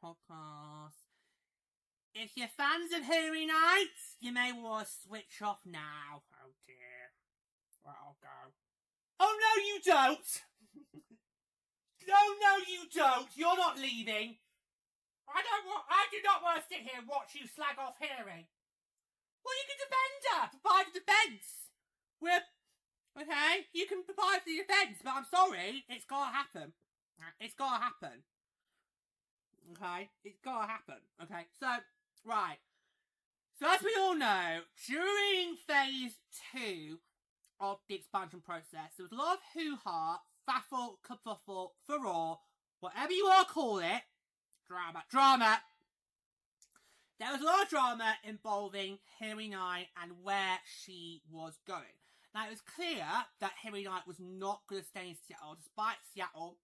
Podcast. If you're fans of Hairy Nights, you may want to switch off now. Oh dear. Well, I'll go. Oh no, you don't! No, you don't! You're not leaving! I do not want to sit here and watch you slag off Hairy. Well, you can defend her! Provide the defence! Okay? You can provide the defence, but I'm sorry, it's gotta happen. It's gotta happen. Okay? It's gotta happen. Okay? So, right. So, as we all know, during phase 2 of the expansion process, there was a lot of hoo-ha, faffle, kerfuffle, furore, whatever you want to call it. Drama. There was a lot of drama involving Hairy Night and where she was going. Now, it was clear that Hairy Night was not going to stay in Seattle, despite Seattle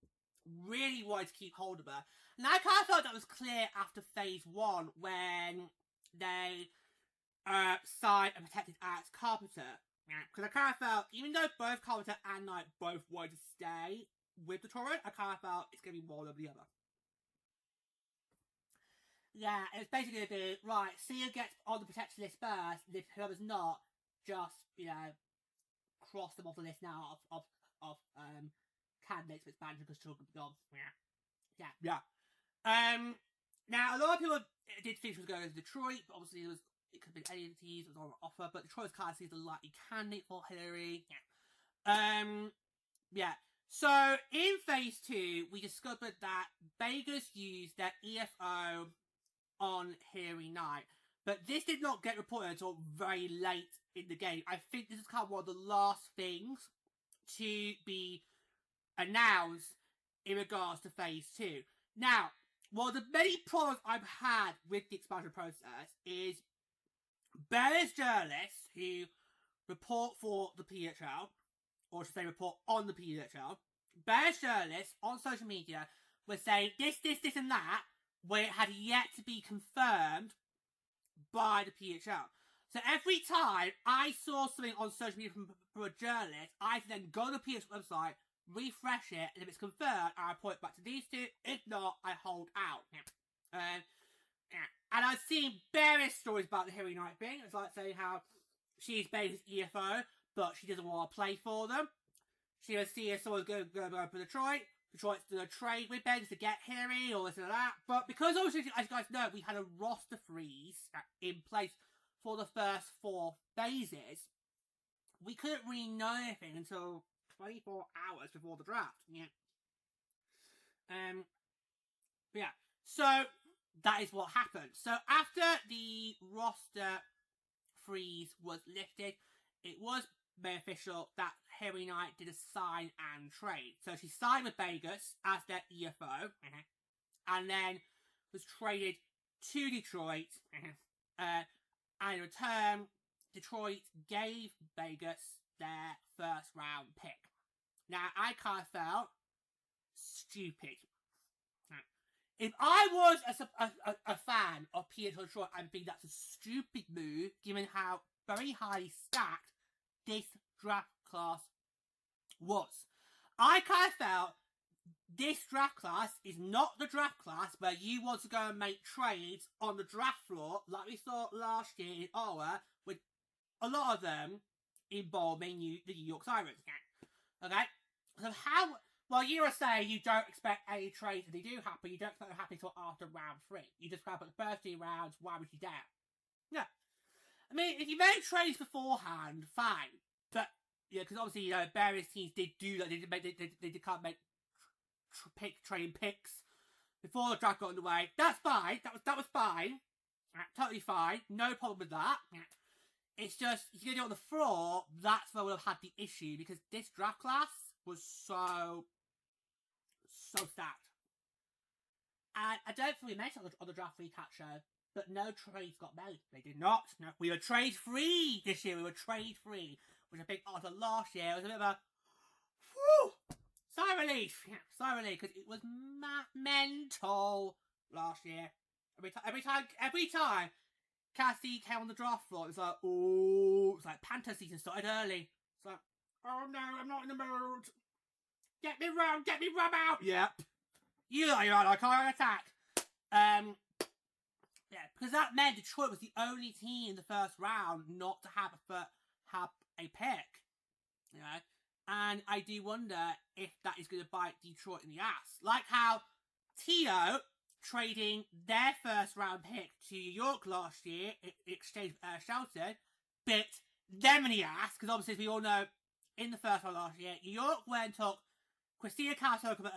really wanted to keep hold of her. And I kind of felt that was clear after phase 1 when they signed and protected Alex Carpenter. Because I kind of felt, even though both Carpenter and Knight both wanted to stay with Detroit, I kind of felt it's going to be one or the other. Yeah, it was basically going to be, right, Sia gets on the protected list first, and if whoever's not, just, cross them off the list now of candidates for expansion because children gone. Yeah. Now, a lot of people did think she was going to Detroit, but obviously it could have been any of these, it was on offer, but Detroit was kind of seen as the likely candidate for Hillary. Yeah. So, in phase 2, we discovered that Vegas used their EFO on Hairy Night, but this did not get reported until very late in the game. I think this is kind of one of the last things to be announced in regards to phase 2. Now, one of the many problems I've had with the expansion process is various journalists who report for the PWHL, or should say report on the PWHL, various journalists on social media were saying this and that, where it had yet to be confirmed by the PWHL. So every time I saw something on social media from a journalist, I could then go to the PWHL website, refresh it, and if it's confirmed, I report it back to these two. If not, I hold out. And I've seen various stories about the Hairy Night thing. It's like saying how she's based EFO, but she doesn't want to play for them. She was seeing someone's going to for Detroit. Detroit's doing a trade with Vegas to get Hairy or this and that. But because obviously, as you guys know, we had a roster freeze in place for the first 4 phases, we couldn't really know anything until 24 hours before the draft. So that is what happened. So after the roster freeze was lifted, it was made official that Hairy Night did a sign and trade. So she signed with Vegas as their EFO, and then was traded to Detroit, and in return, Detroit gave Vegas their first round pick. Now, I kind of felt stupid. If I was a fan of PWHL Detroit, I'd think that's a stupid move, given how very highly stacked this draft class was. I kind of felt this draft class is not the draft class where you want to go and make trades on the draft floor like we saw last year in Ottawa, with a lot of them involving the New York Sirens. Okay? So well, you were saying you don't expect any trades, and they do happen, you don't expect them to happen until after round 3. You just grab at the first 2 rounds, why would you dare? Yeah. I mean, if you made trades beforehand, fine. But, because obviously, various teams did do that. They can't make trading picks before the draft got underway. That's fine. That was fine. Totally fine. No problem with that. It's just, if you're going to do it on the floor, that's where we'll have had the issue, because this draft class was so stacked. And I don't think we mentioned on the draft recap show, but no trades got made. They did not. No, we were trade free this year. We were trade free, which I think after last year was a bit of a whew. sigh of relief. Yeah, sigh of relief, because it was mental last year. Every time Cassie came on the draft floor, it was like, oh, it's like Panther season started early. It's like, oh no, I'm not in the mood. Get me rum out. Yep. You're like, I attack. Yeah, because that meant Detroit was the only team in the first round not to have a pick. You know? And I do wonder if that is going to bite Detroit in the ass. Like how Tio trading their first round pick to New York last year in exchange for Shelton bit them in the ass. Because obviously, as we all know, in the first round last year, New York went and took Christina Karsokova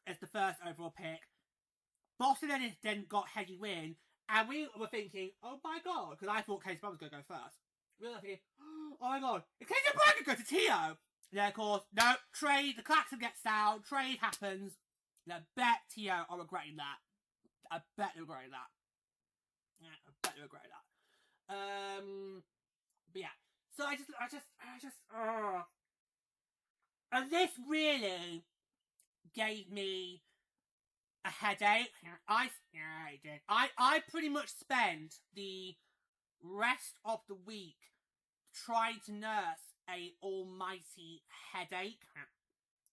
as the first overall pick. Boston then got Heggie Wynn. And we were thinking, oh my god, because I thought Casey Brown was going to go first. We were thinking, oh my god, if Casey Brown could go to Tio. Yeah, of course, no, trade, the klaxon gets down, trade happens. And I bet Tio are regretting that. I bet they're regretting that. Yeah, I bet they're regretting that. But yeah, so I just, and this really gave me a headache. It did. I pretty much spend the rest of the week trying to nurse a almighty headache.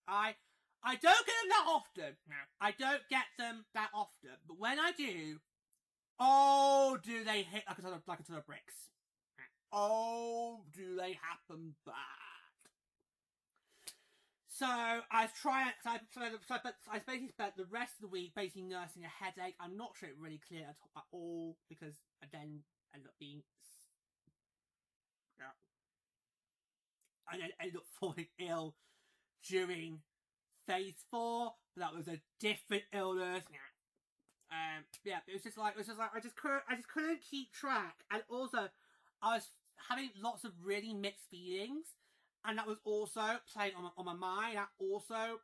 I don't get them that often. I don't get them that often. But when I do, oh, do they hit like a ton of bricks. Oh, do they happen bad. So I basically spent the rest of the week basically nursing a headache. I'm not sure it really cleared at all because I then ended up being, I then ended up falling ill during phase 4, but that was a different illness. Yeah, it was just like I just couldn't keep track, and also I was having lots of really mixed feelings. And that was also playing on my mind. That also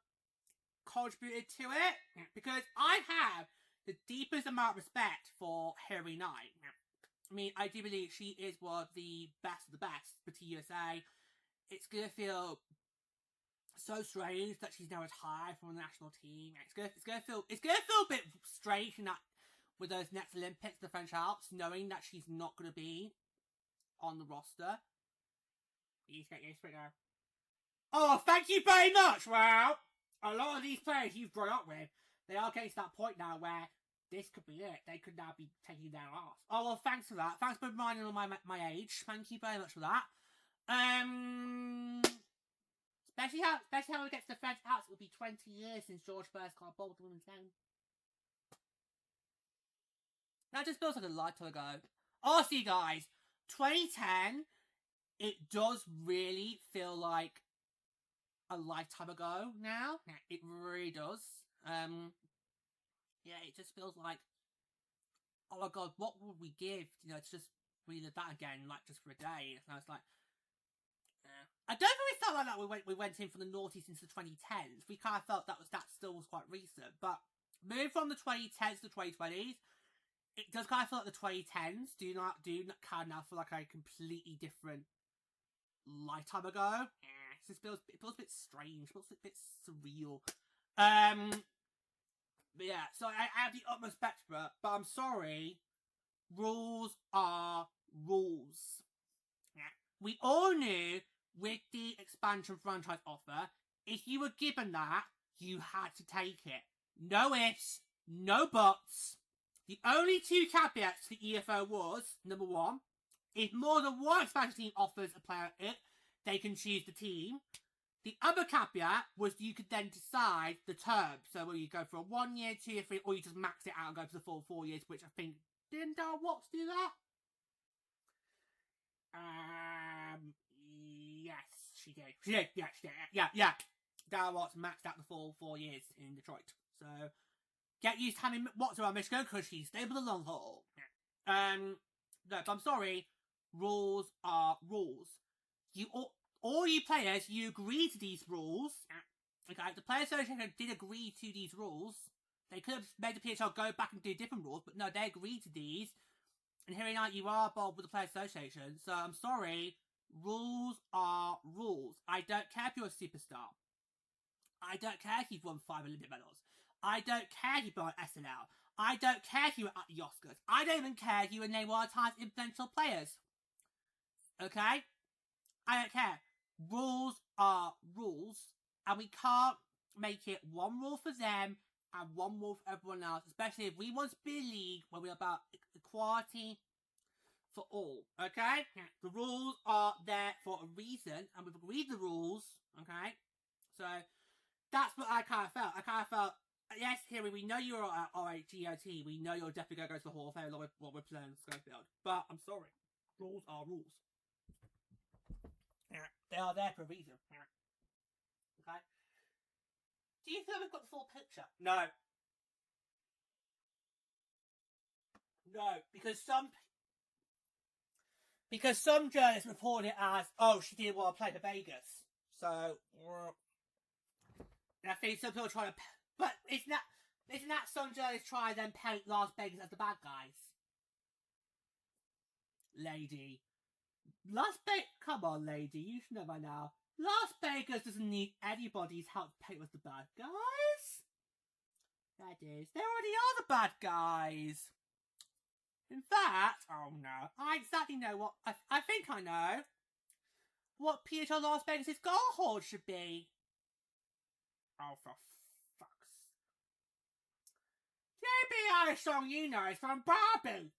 contributed to it. Because I have the deepest amount of respect for Harry Knight. I mean, I do believe she is one of the best of the best for TUSA. It's going to feel so strange that she's now retired from the national team. It's going to feel a bit strange in that with those next Olympics, the French Alps, knowing that she's not going to be on the roster. You need to get used to it now. Oh, thank you very much! Wow! A lot of these players you've brought up with, they are getting to that point now where this could be it. They could now be taking their ass. Oh, well, thanks for that. Thanks for reminding me of my age. Thank you very much for that. Especially how it gets to the French Alps, it will be 20 years since George first got a ball with the women's game. That just feels like a lifetime ago. Honestly, guys, 2010, it does really feel like a lifetime ago now. It really does. Yeah, it just feels like, oh my god, what would we give, to just relive that again, like, just for a day? And I was like, I don't think we felt like that we went in from the noughties into the 2010s. We kind of felt that still was quite recent. But moving from the 2010s to the 2020s, it does kind of feel like the 2010s do kind of now feel like a completely different lifetime ago. It feels a bit strange. It feels a bit surreal. But yeah, so I have the utmost respect for it, but I'm sorry. Rules are rules. Yeah. We all knew with the expansion franchise offer, if you were given that, you had to take it. No ifs, no buts. The only two caveats to the EFO was, number one, if more than one expansion team offers a player it, they can choose the team. The other caveat was you could then decide the term. So whether you go for a 1 year, 2 year, 3, or you just max it out and go for the full 4 years, which I think, didn't Darryl Watts do that? Yes, she did. Yeah, she did. Yeah. Darryl Watts maxed out the full 4 years in Detroit. So, get used to having Watts around Michigan because she's staying for the long haul. No, but I'm sorry. Rules are rules. All you players, you agree to these rules. Okay, the Player Association did agree to these rules. They could have made the PHL go back and do different rules, but no, they agreed to these. And here tonight, you are involved with the Player Association, so I'm sorry. Rules are rules. I don't care if you're a superstar. I don't care if you've won 5 Olympic medals. I don't care if you've been on SNL. I don't care if you were at the Oscars. I don't even care if you were named one of the time's influential players. Okay? I don't care. Rules are rules, and we can't make it one rule for them and one rule for everyone else, especially if we want to be a league where we're about equality for all, okay? The rules are there for a reason, and we've agreed the rules, okay? So, that's what I kind of felt. I kind of felt, yes, Harry, we know you're at RHGOT, we know you're definitely going to go to the Hall of Fame along with what we're playing in Schofield, but I'm sorry. Rules are rules. They are there for a reason. Okay? Do you feel we've got the full picture? No. No, because some journalists report it as, oh, she didn't want to play for Vegas. So, and I think some people try to, but isn't that some journalists try to then paint Las Vegas as the bad guys? Lady. Las Vegas, come on, lady, you should know by now. Las Vegas doesn't need anybody's help to paint with the bad guys. That is, they already are the bad guys. In fact, oh no, I exactly know what, I think I know what PWHL Las Vegas' goal hoard should be. Oh, for fuck's. The only Irish song you know is from Barbie.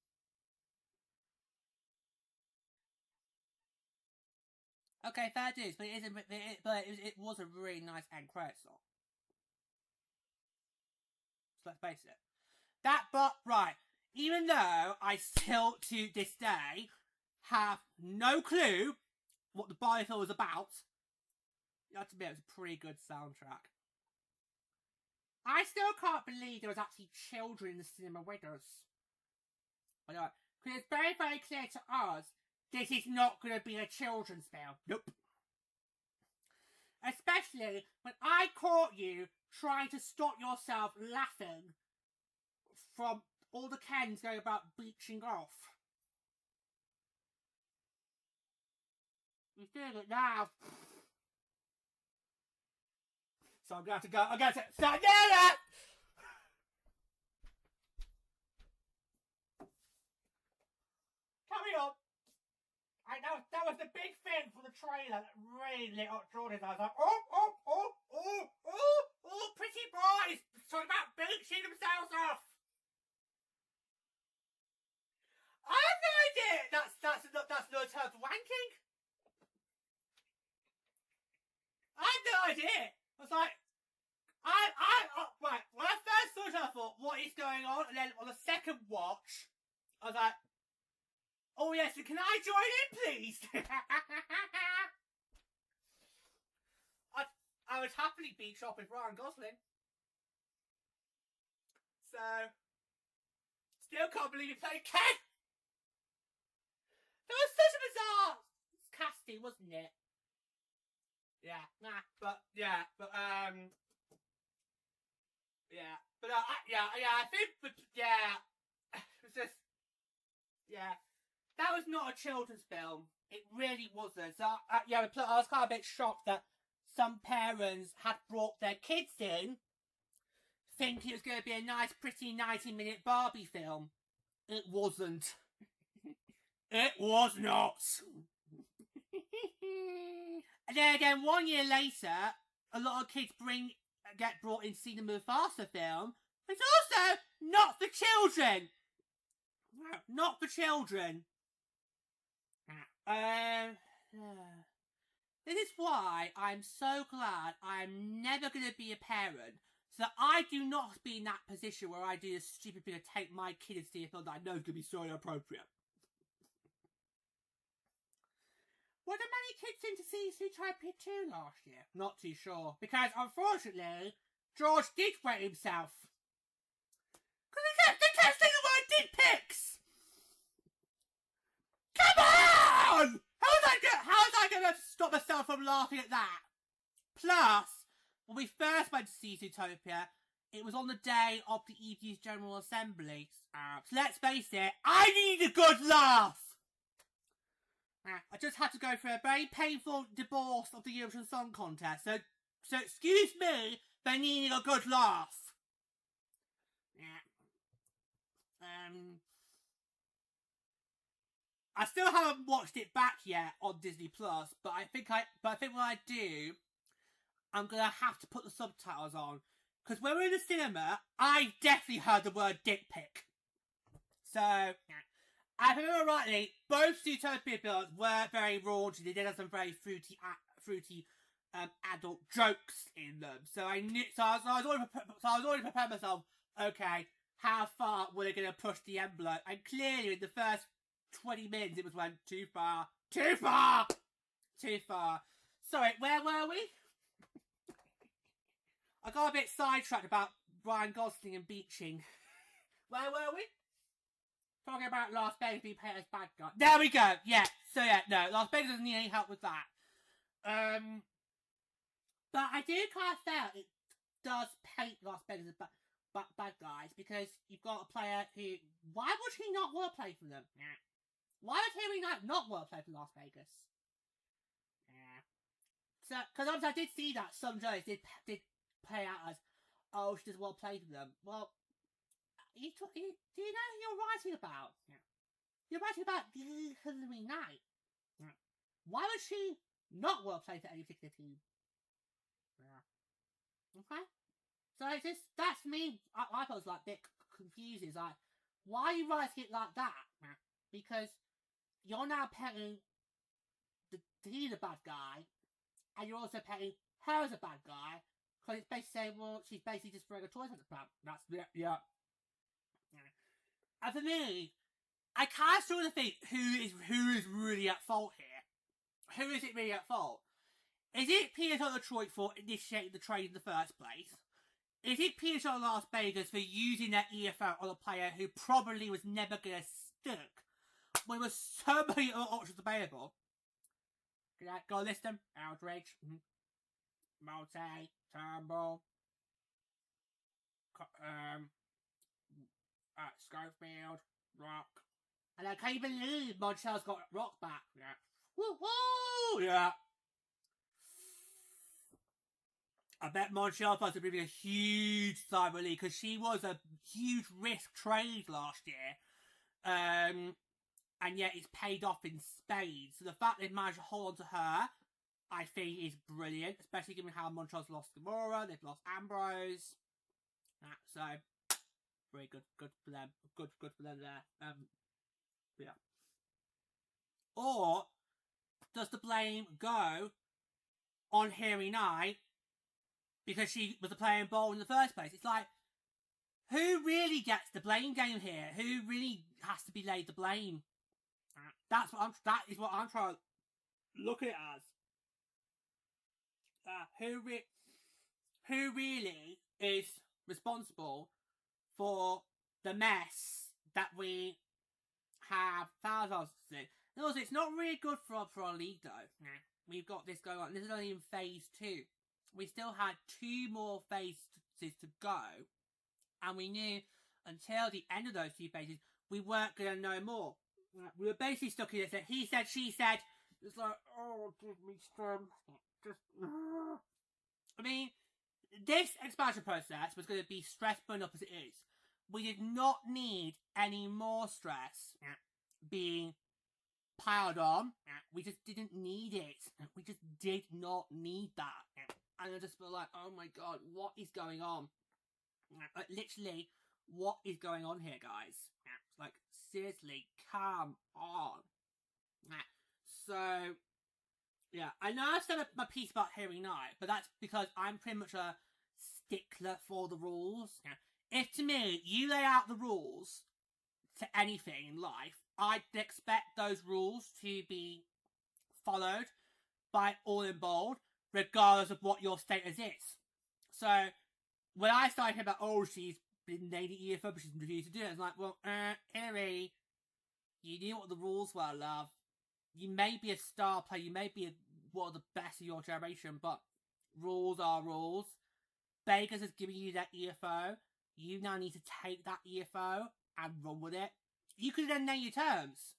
Okay, fair dues, but it was a really nice end credit song. So let's face it. Right, even though I still, to this day, have no clue what the Barbie film was about, you have to admit it was a pretty good soundtrack. I still can't believe there was actually children in the cinema with us. Because it's very, very clear to us, this is not going to be a children's film. Nope. Especially when I caught you trying to stop yourself laughing from all the Kens going about beaching off. You're doing it now. So I'm going to say, stop doing that! Carry on. That was the big thing for the trailer that really lit up Jordan's eyes. Like, pretty boys talking about beaching themselves off. I have no idea. That's no term for wanking. I have no idea. I was like, right. When I first saw it, I thought, what is going on? And then on the second watch, I was like, oh yes, can I join in, please? I would happily beach up with Ryan Gosling. So, still can't believe he played Ken. That was such a bizarre casting, wasn't it? Yeah, I think, it was just, that was not a children's film. It really wasn't. So, I was kind of a bit shocked that some parents had brought their kids in, thinking it was going to be a nice, pretty 90-minute Barbie film. It wasn't. It was not. And then again, 1 year later, a lot of kids get brought in to see the Mufasa film. It's also not for children. No, not for children. This is why I'm so glad I'm never going to be a parent, so that I do not be in that position where I do this stupid thing to take my kid and see a film that I know is going to be so inappropriate. Were there many kids in to see Zootopia 2 last year? Not too sure. Because, unfortunately, George did wet himself. Because they kept saying the word dick pics! Come on! How's I going to stop myself from laughing at that? Plus, when we first went to see Zootopia, it was on the day of the EBU's General Assembly. So let's face it, I need a good laugh! I just had to go through a very painful divorce of the Eurovision Song Contest, so So excuse me for needing a good laugh. Yeah. I still haven't watched it back yet on Disney Plus, but I think when I do, I'm gonna have to put the subtitles on, because when we're in the cinema, I definitely heard the word dick pic. So, if I remember rightly, both Zootopia films were very raunchy. They did have some very fruity adult jokes in them. So I was already prepared myself. Okay, how far were they going to push the envelope? And clearly, in the first 20 minutes, it went too far, too far, too far. Sorry, where were we? I got a bit sidetracked about Ryan Gosling and beaching. Where were we? Talking about Las Vegas being paid as bad guy. There we go. Yeah. So yeah, no, Las Vegas doesn't need any help with that. But I do kind of feel it does paint Las Vegas as bad guys, because you've got a player who. Why would he not want to play for them? Yeah. Why would Harry Knight not want to play for Las Vegas? Yeah. So, because obviously I did see that some journalists did play out as, oh, she doesn't want to play for them. Well, do you know who you're writing about? Yeah. You're writing about Harry Knight. Yeah. Why would she not want to play for any particular team? Yeah. Okay. So it's just, that's me. I was like a bit confused. It's like, why are you writing it like that? Yeah. Because you're now petting he's a bad guy, and you're also petting her as a bad guy, because it's basically saying, well, she's basically just throwing a toy at the plant. That's, yeah. And for me, I kind of sort of think, who is really at fault here? Who is it really at fault? Is it PWHL Detroit for initiating the trade in the first place? Is it PWHL Las Vegas for using their EFO on a player who probably was never going to stick when there were so many other options available? Go list them. Aldridge, Multi, Turnbull, Schofield, Rock. And I can't even believe Montreal's got Rock back. Yeah. Woo-hoo! Yeah. I bet Montreal fans would be a huge sigh of relief, because she was a huge risk trade last year. And yet it's paid off in spades. So the fact they've managed to hold on to her, I think, is brilliant, especially given how Montreal's lost Gamora, they've lost Ambrose. So very good for them. Good for them there. Yeah. Or does the blame go on Harry Knight because she was a player involved in the first place? It's like, who really gets the blame game here? Who really has to be laid the blame? That is what I'm trying to look at it as. Who really is responsible for the mess that we have found ourselves in? And also, it's not really good for our league, though. We've got this going on. This is only in phase 2. We still had 2 more phases to go, and we knew until the end of those 2 phases we weren't going to know more. We were basically stuck in this. He said, she said. It's like, oh, give me some. Just. I mean, this expansion process was going to be stressful enough as it is. We did not need any more stress being piled on. We just didn't need it. We just did not need that. And I just feel like, oh my god, what is going on? Like, literally, what is going on here, guys? Like, seriously, come on. So, yeah, I know I've said my piece about Harry Knight, but that's because I'm pretty much a stickler for the rules. If, to me, you lay out the rules to anything in life, I'd expect those rules to be followed by all involved, regardless of what your status is. So, when I started hearing about, oh, she's been named EFO, but she's refused to do it, it's like, well, Harry, you knew what the rules were, love. You may be a star player, you may be one of the best of your generation, but rules are rules. Vegas has given you that EFO. You now need to take that EFO and run with it. You could then name your terms.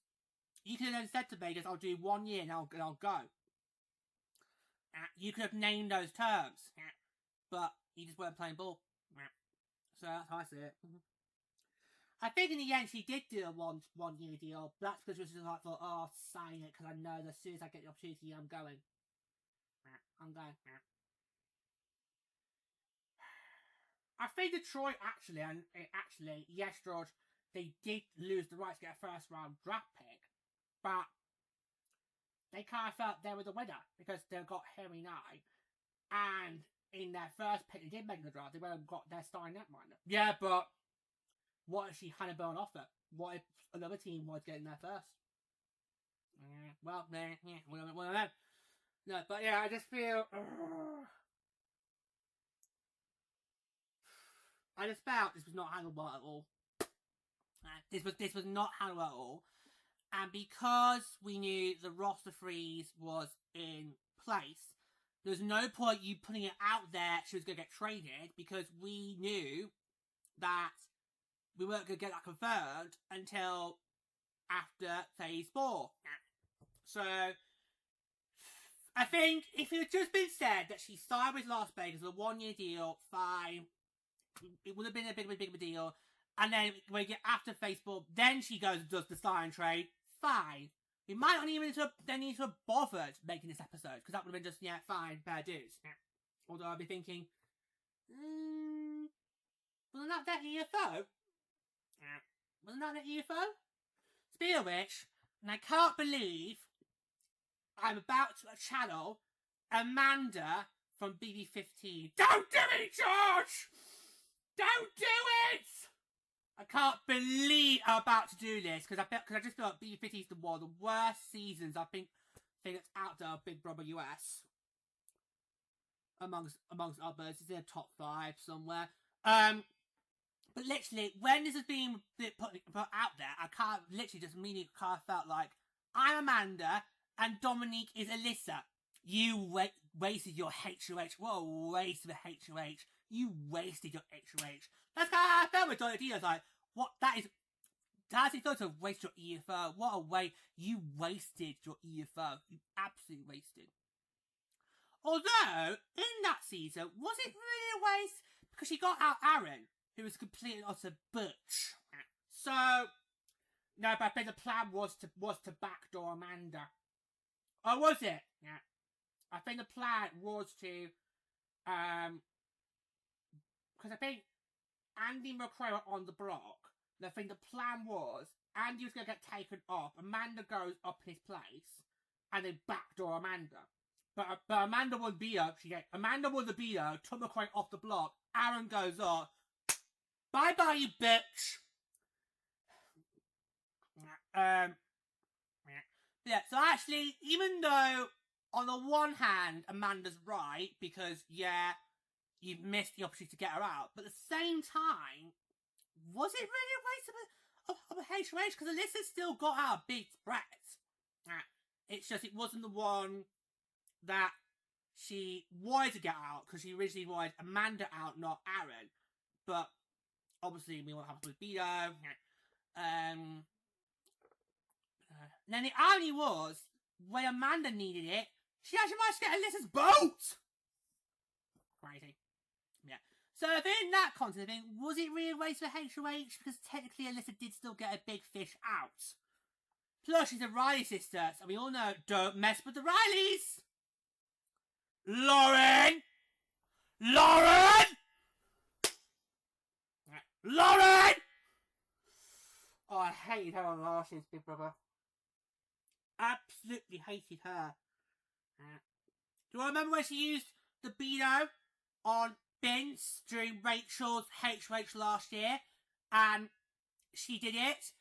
You could have then said to Vegas, I'll do 1 year and I'll go. You could have named those terms, but you just weren't playing ball. So that's how I see it. I think in the end she did do a one-year deal, but that's because she was like, oh, sign it, because I know that as soon as I get the opportunity, I'm going. I'm going. I think Detroit actually, yes, George, they did lose the right to get a first-round draft pick, but they kind of felt they were the winner because they got Harry Knight, and in their first pick, they did make the draft. They went and got their starting netminder. Yeah, but what if she hadn't been on offer? What if another team was getting there first? Well, no, but yeah, I just feel. I just felt this was not handled well at all. This was not handled well at all, and because we knew the roster freeze was in place, there's no point you putting it out there she was going to get traded, because we knew that we weren't going to get that confirmed until after phase 4. So I think if it had just been said that she signed with Las Vegas a 1-year deal, fine. It would have been a big of a deal. And then when we get after phase 4, then she goes and does the sign trade. Fine. We might not even need to have bothered making this episode, because that would have been just, yeah, fine, fair dues. Although I'd be thinking, wasn't that their EFO? Wasn't that their EFO? Speaking of which, and I can't believe I'm about to channel Amanda from BB15. Don't do it, George! Don't do it! I can't believe I'm about to do this, because I just feel like BB15 is one of the worst seasons I think that's out there of Big Brother US. Amongst others, it's in the top 5 somewhere. But literally, when this is being put out there, I can't literally just immediately kind of felt like I'm Amanda and Dominique is Alyssa. You wasted your HOH. What a waste of a HOH. You wasted your HOH. That's how I felt with Dominique. I was like, what? That's thought to waste your EFO. What a way. You wasted your EFO. You absolutely wasted. Although, in that season, was it really a waste? Because she got out Aaron, who was completely utter butch. So, no, but I think the plan was to backdoor Amanda. Oh, was it? Yeah. I think the plan was to, because I think Andy McRae were on the block. And I think the plan was Andy was going to get taken off. Amanda goes up his place, and then backdoor Amanda. But Amanda won veto. Amanda won the veto. Took McRae off the block. Aaron goes up. Bye bye, you bitch. Yeah. So actually, even though on the one hand Amanda's right, because yeah, you've missed the opportunity to get her out, but at the same time, was it really a waste of a HOH? Because Alyssa still got out a big threat. It's just it wasn't the one that she wanted to get out, because she originally wanted Amanda out, not Aaron. But obviously we won't have with Beto. Then the irony was, when Amanda needed it, she actually managed to get Alyssa's boat! Crazy. Yeah. So in that context, I think, was it really a waste for HOH? Because technically Alyssa did still get a big fish out. Plus, she's a Riley sister, so we all know, don't mess with the Rileys! Lauren! Lauren! Lauren! Oh, I hated her on last year's Big Brother. Absolutely hated her. Do I remember when she used the Beto on Vince during Rachel's HOH last year? And she did it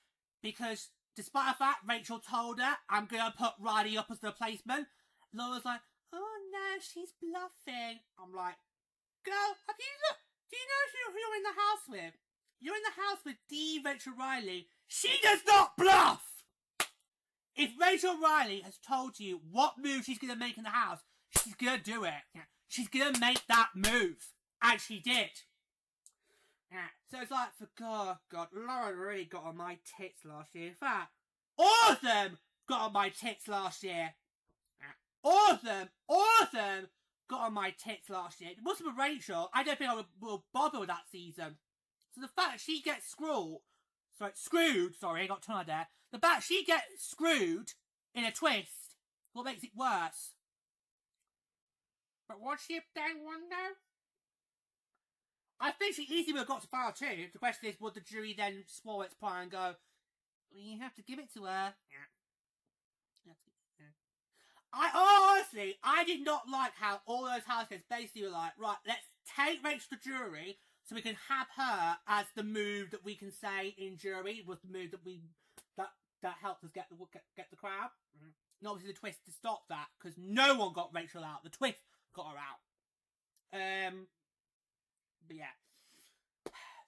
because, despite the fact Rachel told her, I'm going to put Riley up as the replacement, Laura's like, oh no, she's bluffing. I'm like, girl, have you looked? Do you know who you're in the house with? You're in the house with Rachel Riley. She does not bluff! If Rachel Riley has told you what move she's going to make in the house, she's going to do it. She's going to make that move. And she did. So it's like, for God, Lauren really got on my tits last year. In fact, all of them got on my tits last year. all of them got on my tits last year. It wasn't for Rachel. I don't think I will bother with that season. So the fact that she gets screwed, I got tongue there. The fact she gets screwed in a twist, what makes it worse? But was she a dang one though? I think she easily would have got to file too. The question is, would the jury then swallow its pride and go, well, you have to give it to her? Yeah. I did not like how all those housekeepers basically were like, right, let's take Rachel to jury so we can have her as the move that we can say in jury was the move that helped us get the crowd. And obviously the twist to stop that, because no one got Rachel out. The twist got her out. But yeah.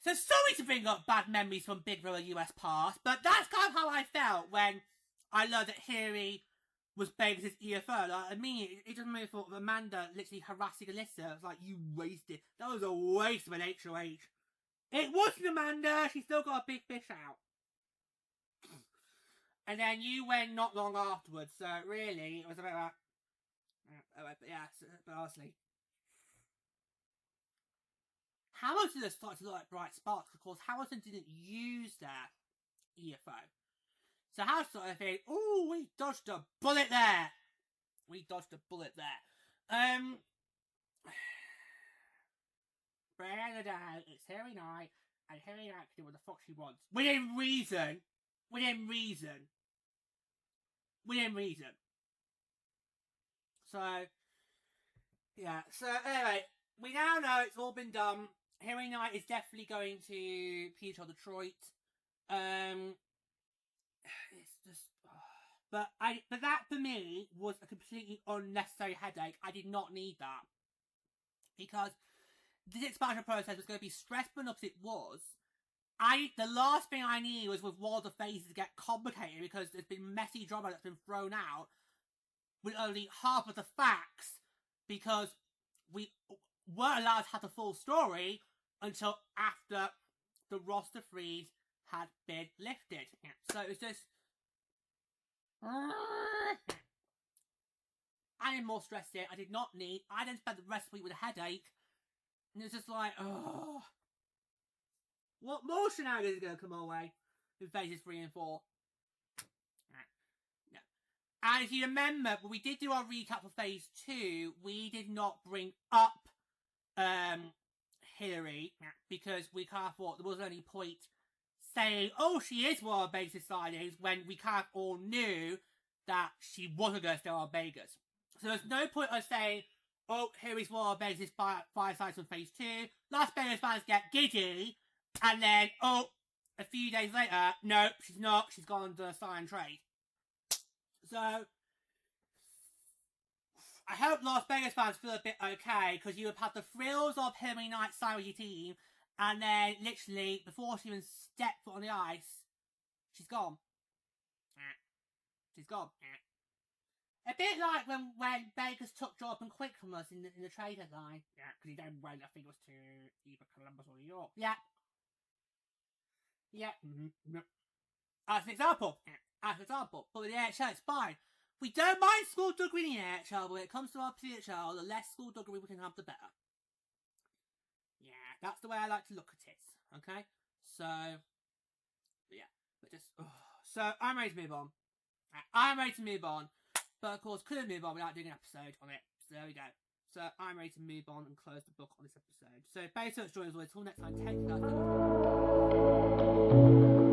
So sorry to bring up bad memories from Big Brother US past, but that's kind of how I felt when I learned that Harry was Vegas' EFO. Like, I mean, it doesn't make me thought of Amanda literally harassing Alyssa. It's like, you wasted. That was a waste of an HOH. It wasn't Amanda. She still got a big fish out. And then you went not long afterwards. So really, it was a bit like, yeah, but honestly. Hamilton started to like bright sparks. Of course, Hamilton didn't use their EFO. So Hamilton started to think, oh, we dodged a bullet there. But at the end of the day, it's Harry Knight, and Harry Knight can do what the fuck she wants. Within reason. So, yeah. So, anyway, we now know it's all been done. Harry Knight is definitely going to PWHL Detroit. It's just... But that, for me, was a completely unnecessary headache. I did not need that. Because this expansion process was going to be stressful enough as it was. The last thing I needed was with World of Faces to get complicated, because there's been messy drama that's been thrown out with only half of the facts, because we weren't allowed to have the full story until after the roster freeze had been lifted. So it was just... I am more stressed here. I did not need. I then spent the rest of the week with a headache. And it's just like, oh. What more shenanigans are going to come our way in phases 3 and 4? Yeah. And if you remember, when we did do our recap for phase 2, we did not bring up Hillary, because we kind of thought there wasn't any point saying, oh, she is one of our Vegas signings, when we kind of all knew that she wasn't going to stay on Vegas. So there's no point of saying, oh, Hillary's one of our Vegas five signings from phase 2. Las Vegas fans get giddy, and then, oh, a few days later, nope, she's not. She's gone to sign and trade. So, I hope Las Vegas fans feel a bit okay, because you have had the thrills of Hillary Knight signing with your team, and then, literally, before she even stepped foot on the ice, she's gone. She's gone. A bit like when Vegas took Jordan Quick from us in the trade deadline. Yeah, because he then went, I think it was to either Columbus or New York. Yeah. As an example. But with the AHL, it's fine. We don't mind skullduggery in the AHL, but when it comes to our PWHL, the less skullduggery we can have, the better. Yeah, that's the way I like to look at it. Okay? So, yeah. But just, so, I'm ready to move on. But of course, couldn't move on without doing an episode on it. So there we go. So I'm ready to move on and close the book on this episode. So thanks so much for joining us all. Until next time, take care.